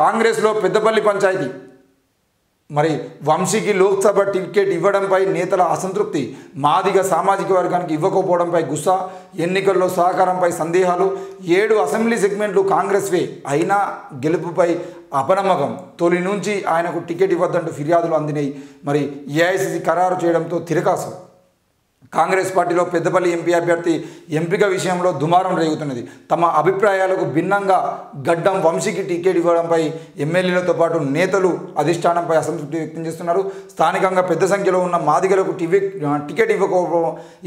కాంగ్రెస్లో పెద్దపల్లి పంచాయతీ మరి వంశీకి లోక్సభ టికెట్ ఇవ్వడంపై నేతల అసంతృప్తి, మాదిగ సామాజిక వర్గానికి ఇవ్వకపోవడంపై గుస్సా, ఎన్నికల్లో సహకారంపై సందేహాలు, 7 అసెంబ్లీ సెగ్మెంట్లు కాంగ్రెస్వే అయినా గెలుపుపై అపనమ్మకం, తొలి నుంచి ఆయనకు టికెట్ ఇవ్వద్దంటూ ఫిర్యాదులు అందినాయి. మరి ఏఐసిసి ఖరారు చేయడంతో తిరకాసు. కాంగ్రెస్ పార్టీలో పెద్దపల్లి ఎంపీ అభ్యర్థి ఎంపిక విషయంలో దుమారం రేగుతున్నది. తమ అభిప్రాయాలకు భిన్నంగా గడ్డం వంశీకి టికెట్ ఇవ్వడంపై ఎమ్మెల్యేలతో పాటు నేతలు అధిష్టానంపై అసంతృప్తి వ్యక్తం చేస్తున్నారు. స్థానికంగా పెద్ద సంఖ్యలో ఉన్న మాదిగలకు టికెట్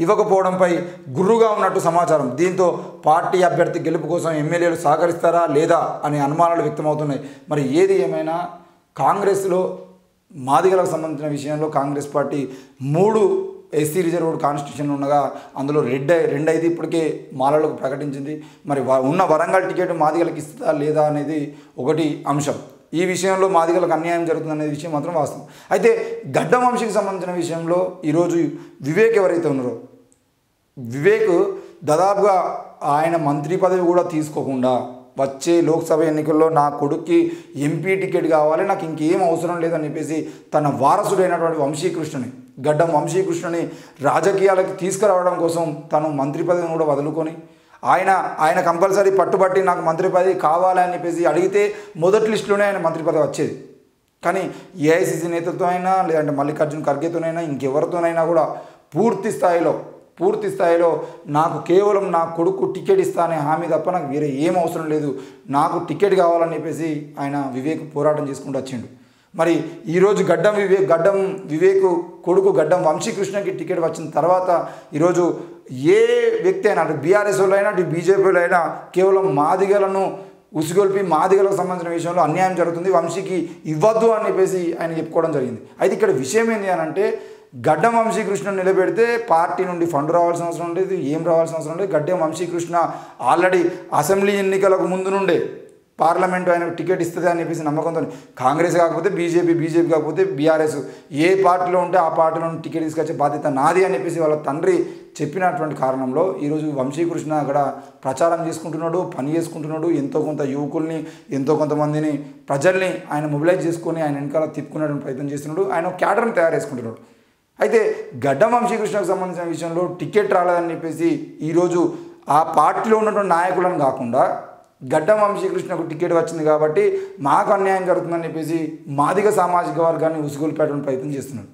ఇవ్వకపోవడంపై గుర్రుగా ఉన్నట్టు సమాచారం. దీంతో పార్టీ అభ్యర్థి గెలుపు కోసం ఎమ్మెల్యేలు సహకరిస్తారా లేదా అనే అనుమానాలు వ్యక్తమవుతున్నాయి. మరి ఏది ఏమైనా కాంగ్రెస్లో మాదిగలకు సంబంధించిన విషయంలో Congress party 3 SC reserved constitution ఉండగా అందులో రెండు అయితే ఇప్పటికే మాలలకు ప్రకటించింది. మరి ఉన్న వరంగల్ టికెట్ మాదిగలకు ఇస్తుందా లేదా అనేది ఒకటి అంశం. ఈ విషయంలో మాదిగలకు అన్యాయం జరుగుతుంది అనే విషయం మాత్రం వాస్తవం. అయితే గడ్డం వంశీకి సంబంధించిన విషయంలో ఈరోజు వివేక్ ఎవరైతే ఉన్నారో, వివేక్ దాదాపుగా ఆయన మంత్రి పదవి కూడా తీసుకోకుండా వచ్చే లోక్సభ ఎన్నికల్లో నా కొడుక్కి ఎంపీ టికెట్ కావాలి, నాకు ఇంకేం అవసరం లేదని చెప్పేసి తన వారసుడైనటువంటి వంశీకృష్ణని, గడ్డం వంశీకృష్ణని రాజకీయాలకు తీసుకురావడం కోసం తను మంత్రి పదవిని కూడా వదులుకొని ఆయన కంపల్సరీ పట్టుబట్టి నాకు మంత్రి పదవి కావాలని చెప్పేసి అడిగితే మొదటి లిస్టులోనే ఆయన మంత్రి పదవి వచ్చేది. కానీ ఏఐసిసి నేతలతో అయినా లేదంటే మల్లికార్జున ఖర్గేతోనైనా ఇంకెవరితోనైనా కూడా పూర్తి స్థాయిలో నాకు కేవలం నా కొడుకు టికెట్ ఇస్తా అనే హామీ తప్ప నాకు వేరే ఏం అవసరం లేదు, నాకు టికెట్ కావాలని చెప్పేసి ఆయన వివేక్ పోరాటం చేసుకుంటూ వచ్చిండు. మరి ఈరోజు గడ్డం వివేక్ కొడుకు గడ్డం వంశీకృష్ణకి టికెట్ వచ్చిన తర్వాత ఈరోజు ఏ వ్యక్తి అయినా అటు బీఆర్ఎస్ వాళ్ళు అయినా అటు బీజేపీలో అయినా కేవలం మాదిగలను ఉసిగొల్పి మాదిగలకు సంబంధించిన విషయంలో అన్యాయం జరుగుతుంది, వంశీకి ఇవ్వద్దు అని చెప్పేసి ఆయన చెప్పుకోవడం జరిగింది. అయితే ఇక్కడ విషయం ఏంటి అని అంటే గడ్డం వంశీకృష్ణ నిలబెడితే పార్టీ నుండి ఫండ్ రావాల్సిన అవసరం లేదు, ఏం రావాల్సిన అవసరం లేదు. గడ్డం వంశీకృష్ణ ఆల్రెడీ అసెంబ్లీ ఎన్నికలకు ముందు నుండే పార్లమెంటు ఆయనకు టికెట్ ఇస్తుంది అని చెప్పేసి నమ్మకంతో కాంగ్రెస్ కాకపోతే బీజేపీ కాకపోతే బీఆర్ఎస్ ఏ పార్టీలో ఉంటే ఆ పార్టీలో టికెట్ తీసుకొచ్చే బాధ్యత నాది అని చెప్పేసి వాళ్ళ తండ్రి చెప్పినటువంటి కారణంలో ఈరోజు వంశీకృష్ణ అక్కడ ప్రచారం చేసుకుంటున్నాడు, పని చేసుకుంటున్నాడు. ఎంతో కొంత యువకుల్ని ఎంతో కొంతమందిని ప్రజల్ని ఆయన మొబిలైజ్ చేసుకొని ఆయన వెనకాల తిప్పుకునేటువంటి ప్రయత్నం చేస్తున్నాడు. ఆయన క్యాడర్ని తయారు చేసుకుంటున్నాడు. అయితే గడ్డం వంశీకృష్ణకు సంబంధించిన విషయంలో టికెట్ రాలేదని చెప్పేసి ఈరోజు ఆ పార్టీలో ఉన్నటువంటి నాయకులను కాకుండా గడ్డం వంశీకృష్ణకు టికెట్ వచ్చింది కాబట్టి మాకు అన్యాయం జరుగుతుందని చెప్పేసి మాదిగ సామాజిక వర్గాన్ని ఉసుగొల్పేటువంటి ప్రయత్నం చేస్తున్నాడు.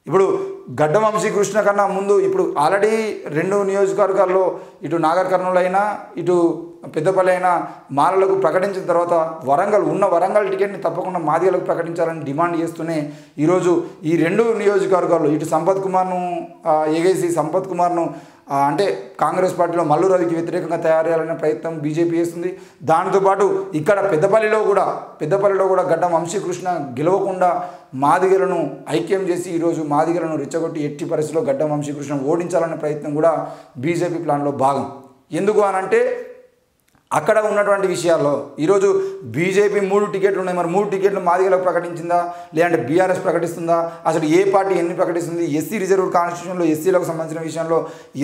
ఇప్పుడు గడ్డం వంశీకృష్ణ కన్నా ముందు ఇప్పుడు ఆల్రెడీ 2 నియోజకవర్గాల్లో ఇటు నాగర్ కర్నూలు అయినా ఇటు పెద్దపల్లి అయినా మాలలకు ప్రకటించిన తర్వాత వరంగల్ టికెట్ని తప్పకుండా మాదిగలకు ప్రకటించాలని డిమాండ్ చేస్తూనే ఈరోజు ఈ 2 నియోజకవర్గాల్లో ఇటు సంపత్ కుమార్ను అంటే కాంగ్రెస్ పార్టీలో మల్లు రవికి వ్యతిరేకంగా తయారు చేయాలనే ప్రయత్నం బీజేపీ చేస్తుంది. దాంతోపాటు ఇక్కడ పెద్దపల్లిలో కూడా గడ్డం వంశీకృష్ణ గెలవకుండా మాదిగలను ఐక్యం చేసి ఈరోజు మాదిగలను రెచ్చగొట్టి ఎట్టి పరిస్థితిలో గడ్డం వంశీకృష్ణ ఓడించాలనే ప్రయత్నం కూడా బీజేపీ ప్లాన్లో భాగం. ఎందుకు అనంటే అక్కడ ఉన్నటువంటి విషయాల్లో ఈరోజు బీజేపీ 3 టికెట్లు ఉన్నాయి. మరి 3 టికెట్లు మాదిగలకు ప్రకటించిందా లేదంటే బీఆర్ఎస్ ప్రకటిస్తుందా, అసలు ఏ పార్టీ ఎన్ని ప్రకటిస్తుంది? ఎస్సీ రిజర్వ్డ్ కాన్స్టిట్యూషన్లో ఎస్సీలకు సంబంధించిన విషయంలో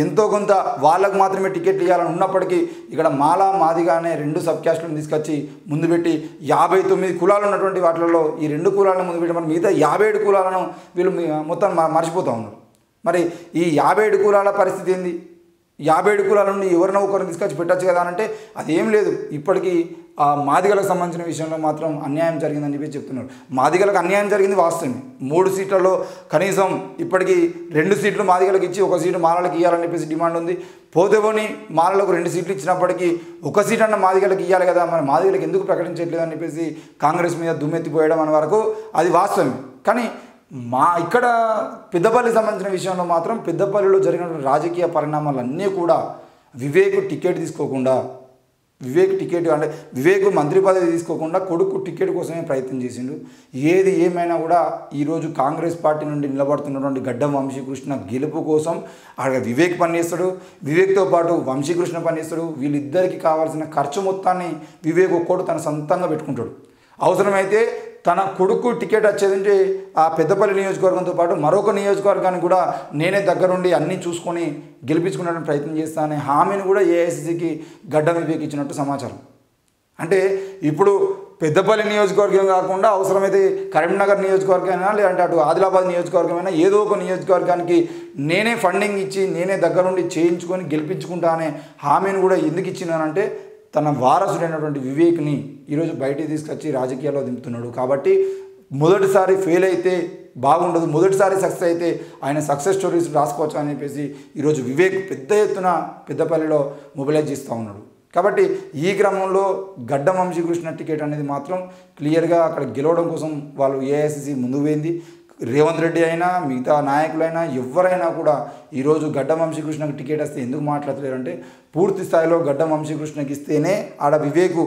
ఎంతో కొంత వాళ్ళకు మాత్రమే టికెట్లు ఇవ్వాలని ఉన్నప్పటికీ ఇక్కడ మాదిగ అనే 2 సబ్ క్యాస్ట్లను తీసుకొచ్చి ముందు పెట్టి 59 కులాలు ఉన్నటువంటి వాటిల్లో ఈ 2 కులాలను ముందు పెట్టి మరి మిగతా 57 కులాలను వీళ్ళు మొత్తం మర్చిపోతూ ఉన్నారు. మరి ఈ 57 కులాల పరిస్థితి ఏంది? 57 కులాల నుండి ఎవరినో ఒకరిని తీసుకొచ్చి పెట్టచ్చు కదా అంటే అదేం లేదు. ఇప్పటికీ ఆ మాదిగలకు సంబంధించిన విషయంలో మాత్రం అన్యాయం జరిగిందని చెప్పి చెప్తున్నారు. మాదిగలకు అన్యాయం జరిగింది వాస్తవమే. 3 సీట్లలో కనీసం ఇప్పటికీ 2 సీట్లు మాదిగలకు ఇచ్చి 1 సీటు మాలలకు ఇవ్వాలని చెప్పేసి డిమాండ్ ఉంది. పోతేపోని మాలలకు 2 సీట్లు ఇచ్చినప్పటికీ 1 సీట్ అన్న మాదిగలకు ఇవ్వాలి కదా, మరి మాదిగలకు ఎందుకు ప్రకటించట్లేదు అని చెప్పేసి కాంగ్రెస్ మీద దుమ్మెత్తిపోయడం అనే వరకు అది వాస్తవమే. కానీ ఇక్కడ పెద్దపల్లికి సంబంధించిన విషయంలో మాత్రం పెద్దపల్లిలో జరిగినటువంటి రాజకీయ పరిణామాలన్నీ కూడా వివేక్ మంత్రి పదవి తీసుకోకుండా కొడుకు టికెట్ కోసమే ప్రయత్నం చేసిండు. ఏది ఏమైనా కూడా ఈరోజు కాంగ్రెస్ పార్టీ నుండి నిలబడుతున్నటువంటి గడ్డం వంశీకృష్ణ గెలుపు కోసం అక్కడ వివేక్ పనిచేస్తాడు, వివేక్తో పాటు వంశీకృష్ణ పనిచేస్తాడు. వీళ్ళిద్దరికీ కావాల్సిన ఖర్చు మొత్తాన్ని వివేక్ ఒక్కడు తన సొంతంగా పెట్టుకుంటాడు. అవసరమైతే తన కొడుకు టికెట్ వచ్చేదంటే ఆ పెద్దపల్లి నియోజకవర్గంతో పాటు మరొక నియోజకవర్గాన్ని కూడా నేనే దగ్గరుండి అన్నీ చూసుకొని గెలిపించుకునే ప్రయత్నం చేస్తాననే హామీని కూడా ఏఐసిసికి గడ్డం వివేక్ ఇచ్చినట్టు సమాచారం. అంటే ఇప్పుడు పెద్దపల్లి నియోజకవర్గం కాకుండా అవసరమైతే కరీంనగర్ నియోజకవర్గమైనా లేదంటే అటు ఆదిలాబాద్ నియోజకవర్గమైనా ఏదో ఒక నియోజకవర్గానికి నేనే ఫండింగ్ ఇచ్చి నేనే దగ్గరుండి చేయించుకొని గెలిపించుకుంటా అనే హామీని కూడా ఎందుకు ఇచ్చినానంటే తన వారసుడైనటువంటి వివేక్ని ఈరోజు బయటికి తీసుకొచ్చి రాజకీయాల్లో దింపుతున్నాడు. కాబట్టి మొదటిసారి ఫెయిల్ అయితే బాగుండదు, మొదటిసారి సక్సెస్ అయితే ఆయన సక్సెస్ స్టోరీస్ రాసుకోవచ్చు అని చెప్పేసి ఈరోజు వివేక్ పెద్ద ఎత్తున పెద్దపల్లిలో మొబిలైజ్ చేస్తూ ఉన్నాడు. కాబట్టి ఈ క్రమంలో గడ్డం వంశీకృష్ణ టికెట్ అనేది మాత్రం క్లియర్గా అక్కడ గెలవడం కోసం వాళ్ళు ఏఐసిసి ముందుకు పోయింది. రేవంత్ రెడ్డి అయినా మిగతా నాయకులైనా ఎవరైనా కూడా ఈరోజు గడ్డం వంశీకృష్ణకి టికెట్ వస్తే ఎందుకు మాట్లాడలేరంటే పూర్తి స్థాయిలో గడ్డం వంశీకృష్ణకి ఇస్తేనే ఆడ వివేక్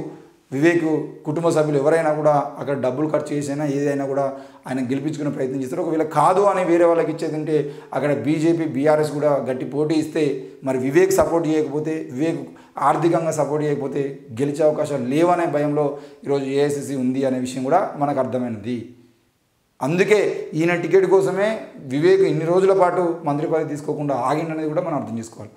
కుటుంబ సభ్యులు ఎవరైనా కూడా అక్కడ డబ్బులు ఖర్చు చేసైనా ఏదైనా కూడా ఆయన గెలిపించుకునే ప్రయత్నం చేస్తారు. ఒకవేళ కాదు అని వేరే వాళ్ళకి ఇచ్చేదంటే అక్కడ బీజేపీ బీఆర్ఎస్ కూడా గట్టి పోటీ ఇస్తే మరి వివేక్ సపోర్ట్ చేయకపోతే, వివేక్ ఆర్థికంగా సపోర్ట్ చేయకపోతే గెలిచే అవకాశాలు లేవనే భయంలో ఈరోజు ఏఐసిసి ఉంది అనే విషయం కూడా మనకు అర్థమైనది. అందుకే ఈయన టికెట్ కోసమే వివేక్ ఇన్ని రోజుల పాటు మంత్రి పదవి తీసుకోకుండా ఆగిండనేది కూడా మనం అర్థం చేసుకోవాలి.